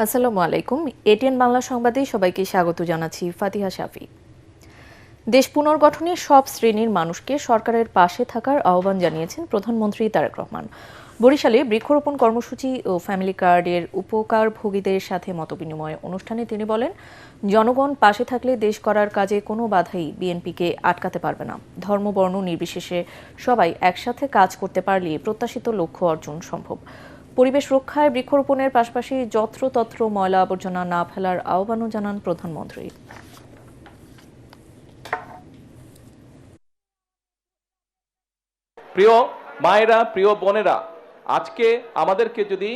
আসসালামু আলাইকুম। এটিএন বাংলা সংবাদে সবাইকে স্বাগত জানাচ্ছি ফাতিহা শাফি। দেশ পুনর্গঠনে সব শ্রেণীর মানুষকে সরকারের পাশে থাকার আহ্বান জানিয়েছেন প্রধানমন্ত্রী তারেক রহমান। বরিশালে বৃক্ষরোপণ কর্মসূচি ও ফ্যামিলি কার্ডের উপকারভোগীদের সাথে মতবিনিময় অনুষ্ঠানে তিনি বলেন, জনগণ পাশে থাকলে দেশ করার কাজে কোনো বাধাই বিএনপিকে আটকাতে পারবে না। ধর্ম বর্ণ নির্বিশেষে সবাই একসাথে কাজ করতে পারলে প্রত্যাশিত লক্ষ্য অর্জন সম্ভব। পরিবেশ রক্ষায় বৃক্ষরোপণের পাশাপাশি যত্রতত্র ময়লা আবর্জনা না ফেলার আহ্বানও জানান প্রধানমন্ত্রী। প্রিয় মায়েরা, প্রিয় বোনেরা, আজকে আমাদেরকে যদি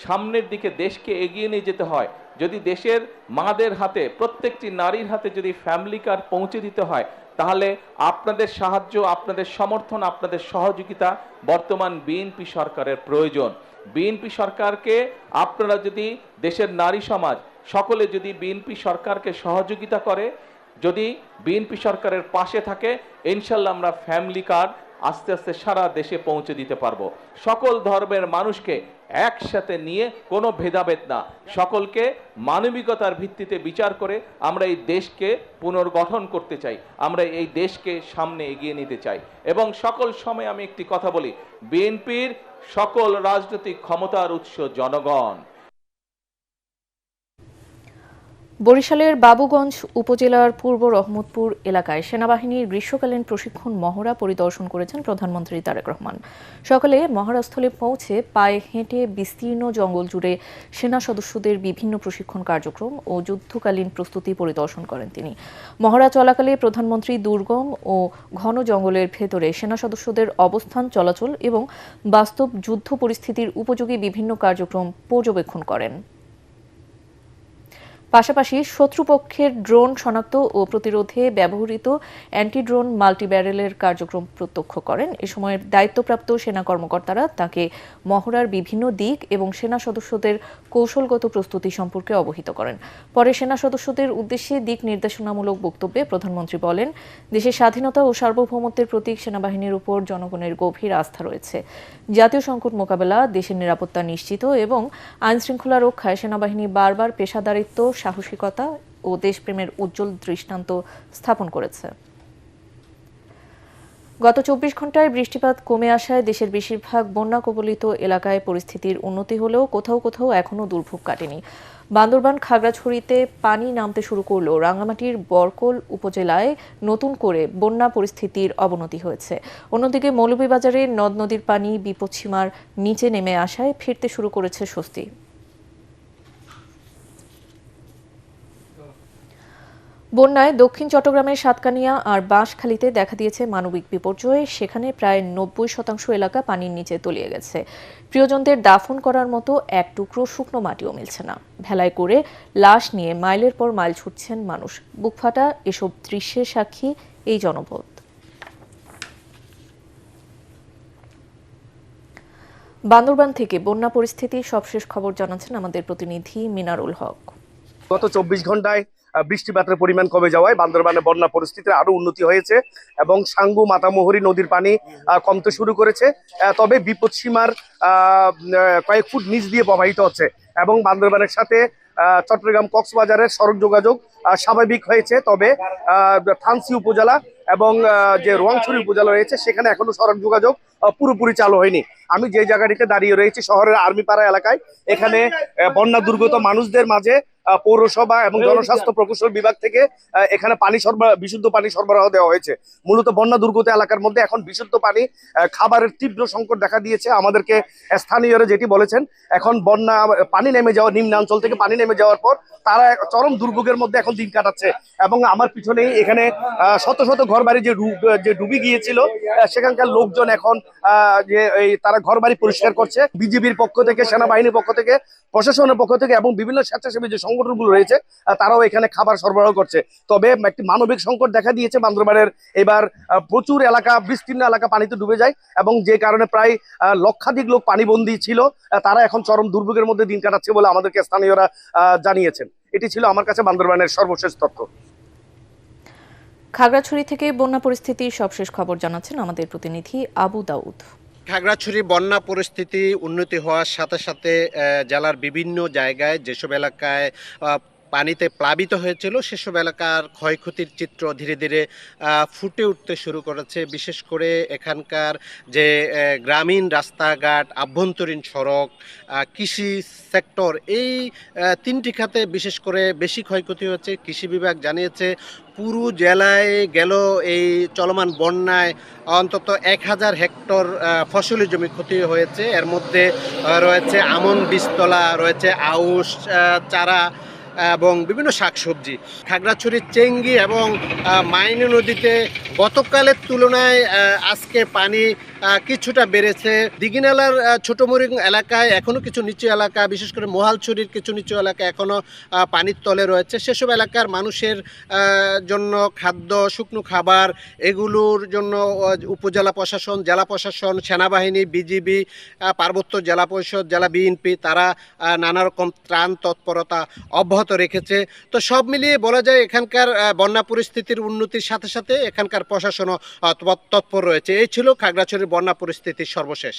সামনের দিকে দেশকে এগিয়ে নিয়ে যেতে হয়, যদি দেশের মাদের হাতে, প্রত্যেকটি নারীর হাতে যদি ফ্যামিলি কার্ড পৌঁছে দিতে হয়, তাহলে আপনাদের সাহায্য, আপনাদের সমর্থন, আপনাদের সহযোগিতা বর্তমান বিএনপি সরকারের প্রয়োজন। বিএনপি সরকারকে আপনারা যদি, দেশের নারী সমাজ সকলে যদি বিএনপি সরকারকে সহযোগিতা করে, যদি বিএনপি সরকারের পাশে থাকে, ইনশাল্লাহ আমরা ফ্যামিলি কার্ড আস্তে আস্তে সারা দেশে পৌঁছে দিতে পারবো। সকল ধর্মের মানুষকে একসাথে নিয়ে, কোনো ভেদাভেদ না, সকলকে মানবিকতার ভিত্তিতে বিচার করে আমরা এই দেশকে পুনর্গঠন করতে চাই, আমরা এই দেশকে সামনে এগিয়ে নিতে চাই। এবং সকল সময় আমি একটি কথা বলি, বিএনপির সকল রাজনৈতিক ক্ষমতার উৎস জনগণ। বরিশালের বাবুগঞ্জ উপজেলার পূর্ব রহমতপুর এলাকায় সেনাবাহিনীর গ্রীষ্মকালীন প্রশিক্ষণ মহড়া পরিদর্শন করেছেন প্রধানমন্ত্রী তারেক রহমান। সকালে মহড়াস্থলে পৌঁছে পায়ে হেঁটে বিস্তীর্ণ জঙ্গল জুড়ে সেনা সদস্যদের বিভিন্ন প্রশিক্ষণ কার্যক্রম ও যুদ্ধকালীন প্রস্তুতি পরিদর্শন করেন তিনি। মহড়া চলাকালে প্রধানমন্ত্রী দুর্গম ও ঘন জঙ্গলের ভেতরে সেনা সদস্যদের অবস্থান, চলাচল এবং বাস্তব যুদ্ধ পরিস্থিতির উপযোগী বিভিন্ন কার্যক্রম পর্যবেক্ষণ করেন। পাশাপাশি শত্রুপক্ষের ড্রোন শনাক্ত ও প্রতিরোধে ব্যবহৃত অ্যান্টি ড্রোন মাল্টিব্যারেলের কার্যক্রম প্রত্যক্ষ করেন। এ সময় দায়িত্বপ্রাপ্ত সেনা কর্মকর্তারা তাকে মহড়ার বিভিন্ন দিক এবং সেনা সদস্যদের কৌশলগত প্রস্তুতি সম্পর্কে অবহিত করেন। পরে সেনা সদস্যদের উদ্দেশ্যে দিক নির্দেশনামূলক বক্তব্যে প্রধানমন্ত্রী বলেন, দেশের স্বাধীনতা ও সার্বভৌমত্বের প্রতীক সেনাবাহিনীর উপর জনগণের গভীর আস্থা রয়েছে। জাতীয় সংকট মোকাবেলা, দেশের নিরাপত্তা নিশ্চিত এবং আইনশৃঙ্খলা রক্ষায় সেনাবাহিনী বারবার পেশাদারিত্ব, সাহসিকতা ও দেশপ্রেমের উজ্জ্বল দৃষ্টান্ত স্থাপন করেছে। গত 24 ঘন্টায় বৃষ্টিপাত কমে আসায় দেশের বেশিরভাগ বন্যা কবলিত এলাকায় পরিস্থিতির উন্নতি হলেও কোথাও কোথাও এখনও দুর্ভোগ কাটেনি। বান্দরবান খাগড়াছড়িতে পানি নামতে শুরু করলেও রাঙ্গামাটির বরকল উপজেলায় নতুন করে বন্যা পরিস্থিতির অবনতি হয়েছে। অন্যদিকে মৌলভীবাজারে নদ নদীর পানি বিপদসীমার নিচে নেমে আসায় ফিরতে শুরু করেছে স্বস্তি। বন্যায় দক্ষিণ চট্টগ্রামের সাতকানিয়া আর বাঁশখালীতে দেখা দিয়েছে মানবিক বিপর্যয়। সেখানে প্রায় 90% এলাকা পানির নিচে তলিয়ে গেছে। প্রিয়জনদের দাফন করার মতো এক টুকরো শুকনো মাটিও মিলছে না। ভেলায় করে লাশ নিয়ে মাইলের পর মাইল ছুটছেন মানুষ। বুকফাটা এসব দৃশ্যের সাক্ষী এই জনপদ। বান্দরবান থেকে বন্যা পরিস্থিতির সবশেষ খবর জানাচ্ছেন আমাদের প্রতিনিধি মিনারুল হক। গত 24 ঘন্টায় বৃষ্টিপাতের পরিমাণ কমে যাওয়ায় বান্দরবানে বন্যা পরিস্থিতির আরো উন্নতি হয়েছে এবং সাঙ্গু মাতামুহুরী নদীর পানি কমতে শুরু করেছে। তবে বিপদসীমার কয়েক ফুট নিচ দিয়ে প্রবাহিত হচ্ছে এবং বান্দরবানের সাথে চট্টগ্রাম কক্সবাজারের সড়ক যোগাযোগ স্বাভাবিক হয়েছে। তবে থানচি উপজেলা এবং যে রোয়াংছড়ি উপজেলা রয়েছে সেখানে এখনো সড়ক যোগাযোগ পুরোপুরি চালু হয়নি। আমি যে জায়গাটিতে দাঁড়িয়ে রয়েছি শহরের আর্মিপাড়া এলাকায়, এখানে বন্যা দুর্গত মানুষদের মাঝে পৌরসভা এবং জনস্বাস্থ্য প্রকৌশল বিভাগ থেকে এখানে পানি সরবরাহ, বিশুদ্ধ পানি সরবরাহ দেওয়া হয়েছে। মূলত বন্যা দুর্গত এলাকার মধ্যে এখন বিশুদ্ধ পানি, খাবারের তীব্র সংকট দেখা দিয়েছে। আমাদেরকে স্থানীয়রা যেটি বলেছেন, এখন বন্যা পানি নেমে যাওয়া, নিম্নাঞ্চল থেকে পানি নেমে যাওয়ার পর তারা চরম দুর্ভোগের মধ্যে এখন দিন কাটাচ্ছে। এবং আমার পিছনেই এখানে শত শত ঘরবাড়ি যে ডুবে গিয়েছিল সেখানকার লোকজন এখন তারা ঘরবাড়ি পরিষ্কার করছে। বিজিবির পক্ষ থেকে, সেনাবাহিনীর পক্ষ থেকে, প্রশাসনের পক্ষ থেকে এবং বিভিন্ন স্বেচ্ছাসেবী যে সংগঠনগুলো রয়েছে তারাও এখানে খাবার সরবরাহ করছে। তবে একটি মানবিক সংকট দেখা দিয়েছে বান্দরবানের। এবার প্রচুর এলাকা, বিস্তীর্ণ এলাকা পানিতে ডুবে যায় এবং যে কারণে প্রায় লক্ষাধিক লোক পানিবন্দী ছিল। তারা এখন চরম দুর্ভোগের মধ্যে দিন কাটাচ্ছে বলে আমাদেরকে স্থানীয়রা জানিয়েছেন। এটি ছিল আমার কাছে বান্দরবানের সর্বশেষ তথ্য। খাগড়াছড়ি থেকে বন্যা পরিস্থিতির সবশেষ খবর জানাচ্ছেন আমাদের প্রতিনিধি আবু দাউদ। খাগড়াছড়ি বন্যা পরিস্থিতি উন্নতি হওয়ার সাথে সাথে জেলার বিভিন্ন জায়গায় যেসব এলাকায় পানিতে প্লাবিত হয়েছিল সেসব এলাকার ক্ষয়ক্ষতির চিত্র ধীরে ধীরে ফুটে উঠতে শুরু করেছে। বিশেষ করে এখানকার যে গ্রামীণ রাস্তাঘাট, আভ্যন্তরীণ সড়ক, কৃষি সেক্টর, এই তিনটি খাতে বিশেষ করে বেশি ক্ষয়ক্ষতি হচ্ছে। কৃষি বিভাগ জানিয়েছে পুরো জেলায় গেল এই চলমান বন্যায় অন্তত 1000 হেক্টর ফসলি জমি ক্ষতি হয়েছে। এর মধ্যে রয়েছে আমন বীজতলা, রয়েছে আউশ চারা এবং বিভিন্ন শাকসবজি। খাগড়াছড়ির চেঙ্গি এবং মাইনী নদীতে গতকালের তুলনায় আজকে পানি কিছুটা বেড়েছে। দিঘিনালার ছোটমরিং এলাকায় এখনও কিছু নিচু এলাকা, বিশেষ করে মহালছড়ির কিছু নিচু এলাকা এখনও পানির তলে রয়েছে। সেসব এলাকার মানুষের জন্য খাদ্য, শুকনো খাবার, এগুলোর জন্য উপজেলা প্রশাসন, জেলা প্রশাসন, সেনাবাহিনী, বিজিবি, পার্বত্য জেলা পরিষদ, জেলা বিএনপি তারা নানা রকম ত্রাণ তৎপরতা অব্যাহত রেখেছে। তো সব মিলিয়ে বলা যায় এখানকার বন্যা পরিস্থিতির উন্নতির সাথে সাথে এখানকার প্রশাসনও তৎপর রয়েছে। এই ছিল খাগড়াছড়ির বন্যা পরিস্থিতির সর্বশেষ।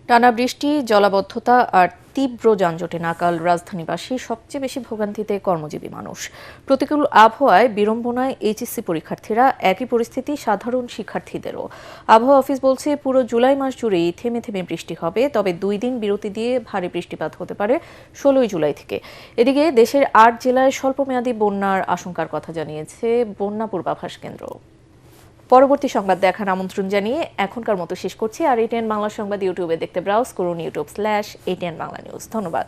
টানা বৃষ্টি, জলাবদ্ধতা আর তীব্র যানজটে নাকাল রাজধানীবাসী, সবচেয়ে বেশি ভোগান্তিতে কর্মজীবী মানুষ। প্রতিকূল আবহাওয়ায় বিড়ম্বনায় এইচএসসি পরীক্ষার্থীরা, একই পরিস্থিতি সাধারণ শিক্ষার্থীদেরও। আবহাওয়া অফিস বলছে পুরো জুলাই মাস জুড়েই থেমে থেমে বৃষ্টি হবে, তবে 2 দিন বিরতি দিয়ে ভারী বৃষ্টিপাত হতে পারে 16 জুলাই থেকে। এদিকে দেশের 8 জেলায় স্বল্পমেয়াদী বন্যার আশঙ্কার কথা জানিয়েছে বন্যা পূর্বাভাস কেন্দ্র। পরবর্তী সংবাদ দেখার আমন্ত্রণ জানিয়ে এখনকার মতো শেষ করছি। আর এটিএন বাংলা সংবাদ ইউটিউবে দেখতে ব্রাউজ করুন youtube/ATN বাংলা নিউজ। ধন্যবাদ।